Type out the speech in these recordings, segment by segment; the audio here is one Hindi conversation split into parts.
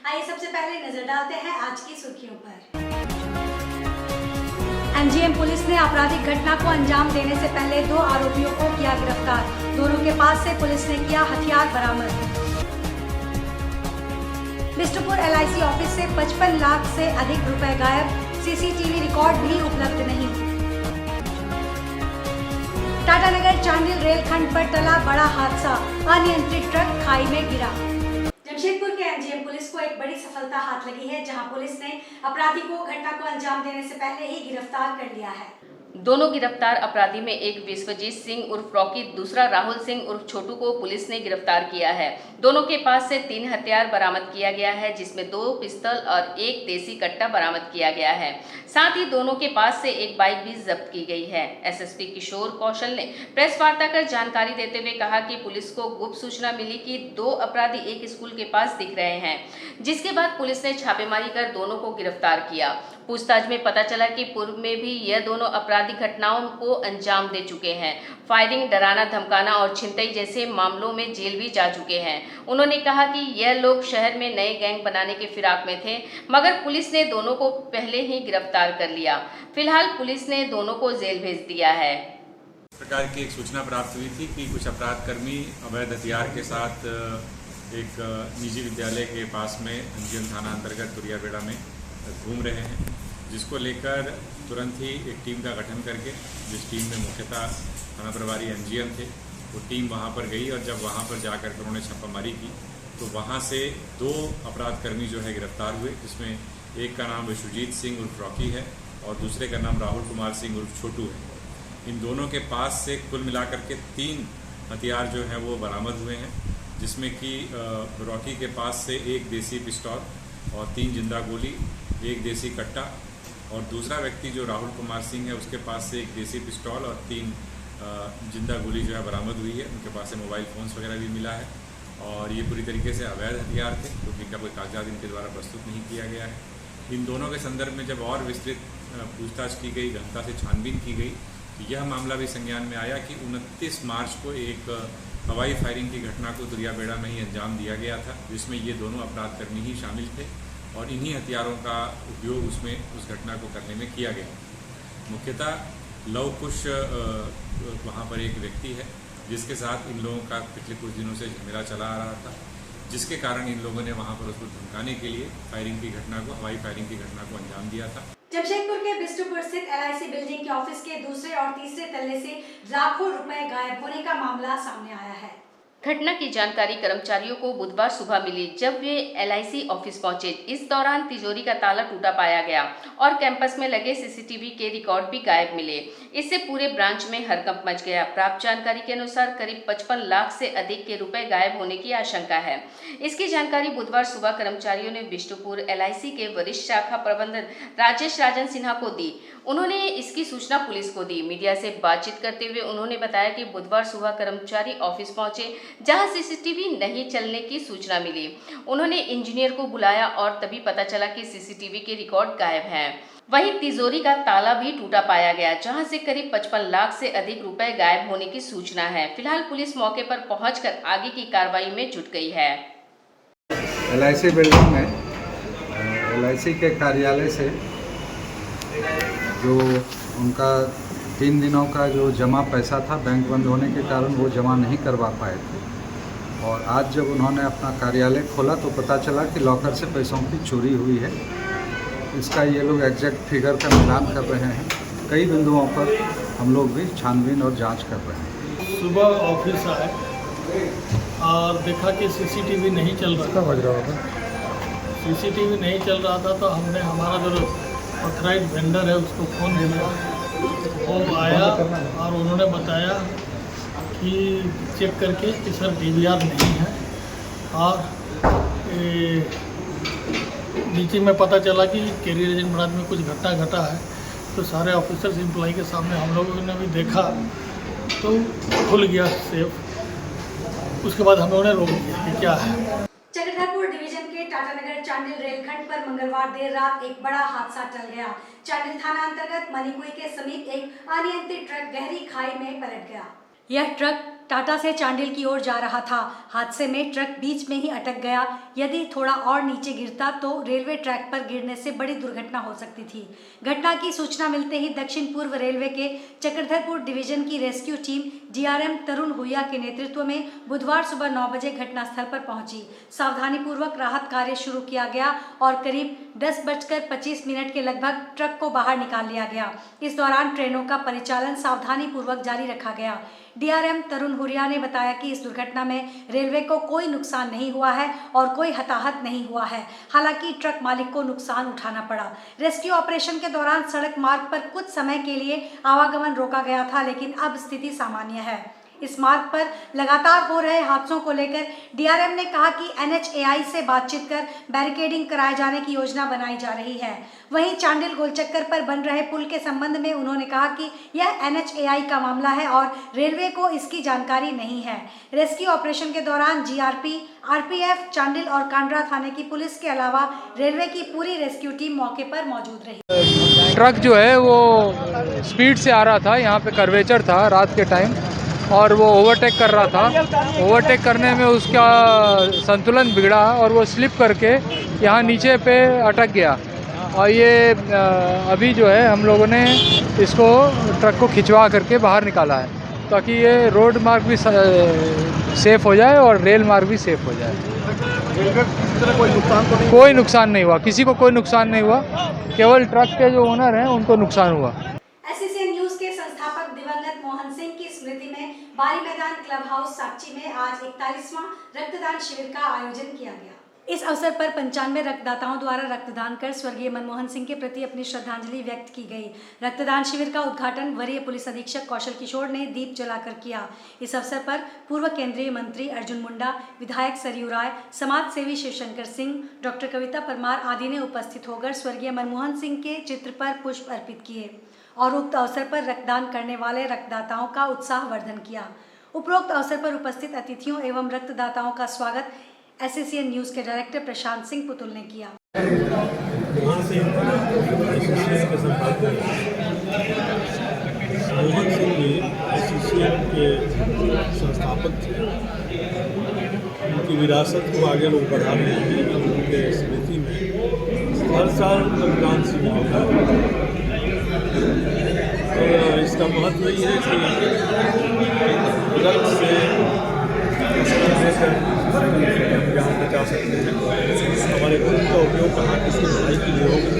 आइए सबसे पहले नजर डालते हैं आज की सुर्खियों पर। एमजीएम पुलिस ने आपराधिक घटना को अंजाम देने से पहले 2 आरोपियों को किया गिरफ्तार। दोनों के पास से पुलिस ने किया हथियार बरामद। बिष्टुपुर एलआईसी ऑफिस से 55 लाख से अधिक रुपए गायब। सीसीटीवी रिकॉर्ड भी उपलब्ध नहीं। टाटानगर चांडिल रेलखंड पर टला बड़ा हादसा, अनियंत्रित ट्रक खाई में गिरा। जमशेदपुर के एमजीएम पुलिस को एक बड़ी सफलता हाथ लगी है, जहां पुलिस ने अपराधी को घटना को अंजाम देने से पहले ही गिरफ्तार कर लिया है। दोनों गिरफ्तार अपराधी में एक विश्वजीत सिंह उर्फ रॉकी, दूसरा राहुल सिंह उर्फ छोटू को पुलिस ने गिरफ्तार किया है। दोनों के पास से 3 हथियार बरामद किया गया है, जिसमें 2 पिस्तौल और 1 देसी कट्टा बरामद किया गया है। साथ ही दोनों के पास से एक बाइक भी जब्त की गई है। एसएसपी किशोर कौशल ने प्रेस वार्ता कर जानकारी देते हुए कहा कि पुलिस को गुप्त सूचना मिली कि 2 अपराधी एक स्कूल के पास दिख रहे हैं, जिसके बाद पुलिस ने छापेमारी कर दोनों को गिरफ्तार किया। पूछताछ में पता चला कि पूर्व में भी यह दोनों अपराधी घटनाओं को अंजाम दे चुके हैं। फायरिंग, डराना धमकाना और छिनतई जैसे मामलों में जेल भी जा चुके हैं। उन्होंने कहा कि यह लोग शहर में नए गैंग बनाने के फिराक में थे, मगर पुलिस ने दोनों को पहले ही गिरफ्तार कर लिया। फिलहाल पुलिस ने दोनों को जेल भेज दिया है। प्रकार की एक सूचना प्राप्त हुई थी कि कुछ अपराधकर्मी अवैध हथियार के साथ एक निजी विद्यालय के पास में एमजीएम थाना अंतर्गत तुरियाबेड़ा में घूम रहे हैं, जिसको लेकर तुरंत ही एक टीम का गठन करके, जिस टीम में मुख्यतः थाना प्रभारी एमजीएम थे, वो टीम वहां पर गई और जब वहां पर जाकर के उन्होंने छापामारी की तो वहां से 2 अपराधकर्मी जो है गिरफ्तार हुए, जिसमें एक का नाम विश्वजीत सिंह उर्फ रॉकी है और दूसरे का नाम राहुल कुमार सिंह उर्फ छोटू है। इन दोनों के पास से कुल मिलाकर के 3 हथियार जो हैं वो बरामद हुए हैं, जिसमें कि रॉकी के पास से 1 देसी पिस्तौल और 3 जिंदा गोली, 1 देसी कट्टा, और दूसरा व्यक्ति जो राहुल कुमार सिंह है उसके पास से 1 देसी पिस्तौल और 3 जिंदा गोली जो है बरामद हुई है। उनके पास से मोबाइल फ़ोन्स वगैरह भी मिला है और ये पूरी तरीके से अवैध हथियार थे, क्योंकि इनका कोई कागजात इनके द्वारा प्रस्तुत नहीं किया गया है। इन दोनों के संदर्भ में जब और विस्तृत पूछताछ की गई, गहनता से छानबीन की गई, तो यह मामला भी संज्ञान में आया कि 29 मार्च को एक हवाई फायरिंग की घटना को तुरियाबेड़ा में ही अंजाम दिया गया था, जिसमें ये दोनों अपराधकर्मी ही शामिल थे और इन्हीं हथियारों का उपयोग उस घटना को करने में किया गया। मुख्यतः लव कुश वहाँ पर एक व्यक्ति है, जिसके साथ इन लोगों का पिछले कुछ दिनों से झमेला चला आ रहा था, जिसके कारण इन लोगों ने वहाँ पर उसको धमकाने के लिए फायरिंग की घटना को, हवाई फायरिंग की घटना को अंजाम दिया था। जमशेदपुर के बिष्टुपुर स्थित एलआईसी बिल्डिंग के ऑफिस के दूसरे और तीसरे तल्ले से लाखों रुपए गायब होने का मामला सामने आया है। घटना की जानकारी कर्मचारियों को बुधवार सुबह मिली, जब वे एलआईसी ऑफिस पहुंचे। इस दौरान तिजोरी का ताला टूटा पाया गया और कैंपस में लगे सीसीटीवी के रिकॉर्ड भी गायब मिले। इससे पूरे ब्रांच में हड़कंप मच गया। प्राप्त जानकारी के अनुसार करीब 55 लाख से अधिक के रुपए गायब होने की आशंका है। इसकी जानकारी बुधवार सुबह कर्मचारियों ने बिष्टुपुर एलआईसी के वरिष्ठ शाखा प्रबंधक राजेश राजन सिन्हा को दी। उन्होंने इसकी सूचना पुलिस को दी। मीडिया से बातचीत करते हुए उन्होंने बताया कि बुधवार सुबह कर्मचारी ऑफिस पहुंचे, जहां सीसीटीवी नहीं चलने की सूचना मिली। उन्होंने इंजीनियर को बुलाया और तभी पता चला कि सीसीटीवी के रिकॉर्ड गायब हैं। वहीं तिजोरी का ताला भी टूटा पाया गया, जहां से करीब 55 लाख से अधिक रुपए गायब होने की सूचना है। फिलहाल पुलिस मौके पर पहुंचकर आगे की कार्रवाई में जुट गई है। एलआईसी बिल्डिंग में एलआईसी के कार्यालय से जो उनका 3 दिनों का जो जमा पैसा था, बैंक बंद होने के कारण वो जमा नहीं करवा पाए थे, और आज जब उन्होंने अपना कार्यालय खोला तो पता चला कि लॉकर से पैसों की चोरी हुई है। इसका ये लोग एग्जैक्ट फिगर का मिलान कर रहे हैं। कई बिंदुओं पर हम लोग भी छानबीन और जांच कर रहे हैं। सुबह ऑफिस आए और देखा कि सीसीटीवी नहीं चल रहा था। सीसीटीवी नहीं चल रहा था तो हमने हमारा जो ऑथराइज वेंडर है उसको फ़ोन किया। वो आया और उन्होंने बताया कि चेक करके कि सर डीवीआर नहीं है, और नीचे में पता चला कि कैरियर एजेंट ब्रांच में कुछ घटना घटा है। तो सारे ऑफिसर्स एम्प्लॉई के सामने हम लोगों ने भी देखा तो खुल गया सेफ। उसके बाद हम लोगों ने रोक दिया कि क्या है। चक्रधरपुर डिवीजन के टाटानगर चांडिल रेलखंड पर मंगलवार देर रात एक बड़ा हादसा टल गया। चांडिल थाना अंतर्गत मनीकुई के समीप एक अनियंत्रित ट्रक गहरी खाई में पलट गया। यह ट्रक टाटा से चांडिल की ओर जा रहा था। हादसे में ट्रक बीच में ही अटक गया। यदि थोड़ा और नीचे गिरता तो रेलवे ट्रैक पर गिरने से बड़ी दुर्घटना हो सकती थी। घटना की सूचना मिलते ही दक्षिण पूर्व रेलवे के चक्रधरपुर डिवीजन की रेस्क्यू टीम डीआरएम तरुण हुरिया के नेतृत्व में बुधवार सुबह 9 बजे घटनास्थल पर पहुंची। सावधानी पूर्वक राहत कार्य शुरू किया गया और करीब 10:25 के लगभग ट्रक को बाहर निकाल लिया गया। इस दौरान ट्रेनों का परिचालन सावधानी पूर्वक जारी रखा गया। डीआरएम तरुण हुरिया ने बताया कि इस दुर्घटना में रेलवे को कोई नुकसान नहीं हुआ है और कोई हताहत नहीं हुआ है। हालांकि ट्रक मालिक को नुकसान उठाना पड़ा। रेस्क्यू ऑपरेशन के दौरान सड़क मार्ग पर कुछ समय के लिए आवागमन रोका गया था, लेकिन अब स्थिति सामान्य है। इस मार्ग पर लगातार हो रहे हादसों को लेकर डीआरएम ने कहा कि एनएचएआई से बातचीत कर बैरिकेडिंग कराए जाने की योजना बनाई जा रही है। वहीं चांडिल गोलचक्कर पर बन रहे पुल के संबंध में उन्होंने कहा कि यह एनएचएआई का मामला है और रेलवे को इसकी जानकारी नहीं है। रेस्क्यू ऑपरेशन के दौरान जीआरपी, आरपीएफ, चांडिल और कांड्रा थाने की पुलिस के अलावा रेलवे की पूरी रेस्क्यू टीम मौके पर मौजूद रही। ट्रक जो है वो स्पीड से आ रहा था, यहाँ पे कर्वेचर था रात के टाइम और वो ओवरटेक कर रहा था। ओवरटेक करने में उसका संतुलन बिगड़ा और वो स्लिप करके यहाँ नीचे पे अटक गया। और ये अभी जो है हम लोगों ने इसको ट्रक को खिंचवा करके बाहर निकाला है ताकि ये रोड मार्ग भी सेफ हो जाए और रेल मार्ग भी सेफ हो जाए। कोई नुकसान नहीं हुआ, किसी को कोई नुकसान नहीं हुआ, केवल ट्रक के जो ओनर हैं उनको नुकसान हुआ। एससीसीएन न्यूज के संस्थापक दिवंगत मोहन सिंह की स्मृति में बारी मैदान क्लब हाउस साक्षी में आज 41वां रक्तदान शिविर का आयोजन किया गया। इस अवसर पर 95 रक्तदाताओं द्वारा रक्तदान कर स्वर्गीय मनमोहन सिंह के प्रति अपनी श्रद्धांजलि व्यक्त की गई। रक्तदान शिविर का उद्घाटन वरीय पुलिस अधीक्षक कौशल किशोर ने दीप जलाकर किया। इस अवसर पर पूर्व केंद्रीय मंत्री अर्जुन मुंडा, विधायक सरयू राय, समाज सेवी शिवशंकर सिंह, डॉक्टर कविता परमार आदि ने उपस्थित होकर स्वर्गीय मनमोहन सिंह के चित्र पर पुष्प अर्पित किए और उक्त अवसर पर रक्तदान करने वाले रक्तदाताओं का उत्साहवर्धन किया। उपरोक्त अवसर पर उपस्थित अतिथियों एवं रक्तदाताओं का स्वागत एससीसीएन न्यूज के डायरेक्टर प्रशांत सिंह पुतुल ने किया। मोहन सिंह के एससीसीएन के संस्थापक थे। उनकी विरासत को आगे लोग बढ़ा रहे हैं। उनके स्मृति में हर साल रक्तदान शिविर होता है और इसका महत्व ये है कि रक्त से बचा सकते हैं। हमारे खून का उपयोग कहाँ किसकी भलाई के लिए होगा,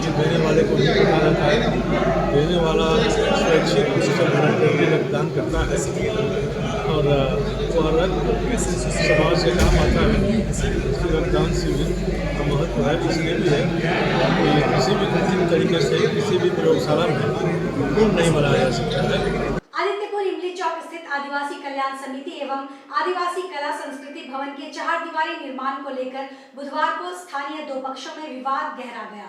ये देने वाले को नहीं पता रहता है। देने वाला स्वैच्छिक रक्तदान करता है और वह रक्त समाज से काम आता है। इसलिए रक्तदान शिविर का महत्व है, इसलिए भी है कि किसी भी तरीके से किसी भी प्रयोगशाला में खून नहीं बनाया जा सकता है। आदित्यपुर इमली चौक स्थित आदिवासी कल्याण समिति एवं आदिवासी कला संस्कृति भवन के 4 दीवारी निर्माण को लेकर बुधवार को स्थानीय दो पक्षों में विवाद गहरा गया।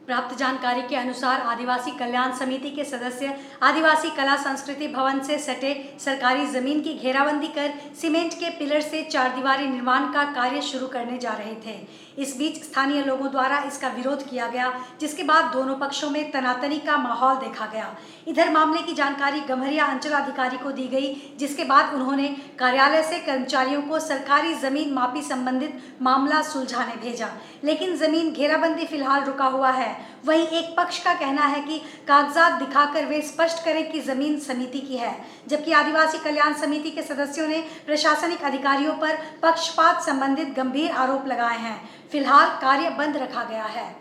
प्राप्त जानकारी के अनुसार आदिवासी कल्याण समिति के सदस्य आदिवासी कला संस्कृति भवन से सटे सरकारी जमीन की घेराबंदी कर सीमेंट के पिलर से 4 दीवारी निर्माण का कार्य शुरू करने जा रहे थे। इस बीच स्थानीय लोगों द्वारा इसका विरोध किया गया, जिसके बाद दोनों पक्षों में तनातनी का माहौल देखा गया। इधर मामले की जानकारी गम्हरिया अंचलाधिकारी को दी गई, जिसके बाद उन्होंने कार्यालय से कर्मचारियों को सरकारी जमीन मापी संबंधित मामला सुलझाने भेजा, लेकिन जमीन घेराबंदी फिलहाल रुका हुआ है। वहीं एक पक्ष का कहना है कि कागजात दिखाकर वे स्पष्ट करें कि जमीन समिति की है, जबकि आदिवासी कल्याण समिति के सदस्यों ने प्रशासनिक अधिकारियों पर पक्षपात संबंधित गंभीर आरोप लगाए हैं। फिलहाल कार्य बंद रखा गया है।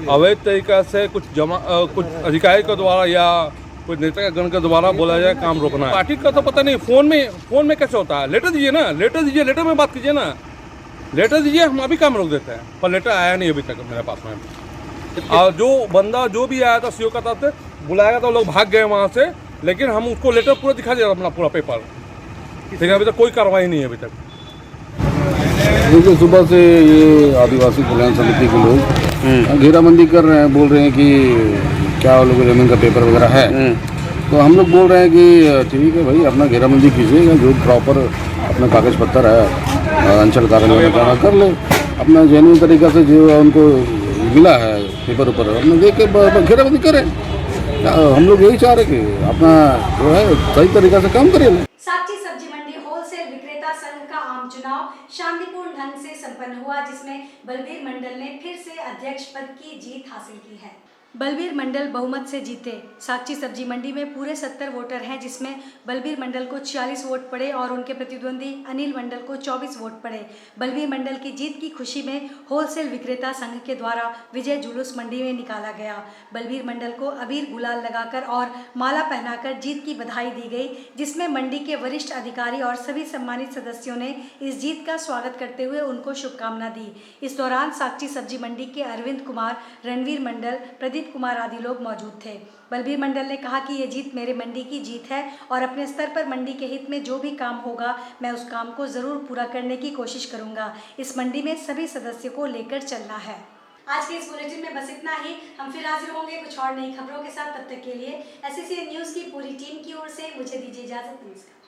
अवैध तरीका से कुछ अधिकारी के द्वारा या कुछ नेता गण के द्वारा बोला जाए काम रोकना है। पार्टी का तो पता नहीं, फोन में कैसे होता है। लेटर दीजिए ना, लेटर में बात कीजिए ना, लेटर दीजिए, हम अभी काम रोक देते हैं। पर लेटर आया नहीं अभी तक मेरे पास में। और जो बंदा जो भी आया था सीओ का तरफ से बुलाया था, लोग भाग गए वहाँ से, लेकिन हम उसको लेटर पूरा दिखा दिया अपना पूरा पेपर, लेकिन अभी तक कोई कार्रवाई नहीं है अभी तक। देखिए, सुबह से ये आदिवासी कल्याण समिति के लोग घेराबंदी कर रहे हैं, बोल रहे हैं कि क्या लोग जमीन का पेपर वगैरह है। तो हम लोग बोल रहे हैं कि ठीक है भाई, अपना घेराबंदी कीजिएगा, जो प्रॉपर अपना कागज पत्तर है अंचल कार्यालय में जमा कर ले, अपना जेन्युइन तरीका से जो उनको मिला है पेपर ऊपर अपना देख के घेराबंदी करें। हम लोग यही चाह रहे कि अपना जो है सही तरीका से काम करें। साक्षी शांतिपूर्ण ढंग से संपन्न हुआ, जिसमें बलबीर मंडल ने फिर से अध्यक्ष पद की जीत हासिल की है। बलबीर मंडल बहुमत से जीते। साक्षी सब्जी मंडी में पूरे 70 वोटर हैं, जिसमें बलबीर मंडल को 46 वोट पड़े और उनके प्रतिद्वंदी अनिल मंडल को 24 वोट पड़े। बलबीर मंडल की जीत की खुशी में होलसेल विक्रेता संघ के द्वारा विजय जुलूस मंडी में निकाला गया। बलबीर मंडल को अबीर गुलाल लगाकर और माला पहनाकर जीत की बधाई दी गई, जिसमें मंडी के वरिष्ठ अधिकारी और सभी सम्मानित सदस्यों ने इस जीत का स्वागत करते हुए उनको शुभकामना दी। इस दौरान साक्षी सब्जी मंडी के अरविंद कुमार, रणवीर मंडल, प्रदीप कुमार आदि लोग मौजूद थे। बलबीर मंडल ने कहा कि ये जीत मेरे मंडी की जीत है और अपने स्तर पर मंडी के हित में जो भी काम होगा मैं उस काम को जरूर पूरा करने की कोशिश करूंगा। इस मंडी में सभी सदस्यों को लेकर चलना है। आज के इस बुलेटिन में बस इतना ही। हम फिर हाजिर होंगे कुछ और नई खबरों के साथ। तब तक के लिए SCCN न्यूज़ की पूरी टीम की ओर से मुझे दीजिए इजाजत। नमस्कार।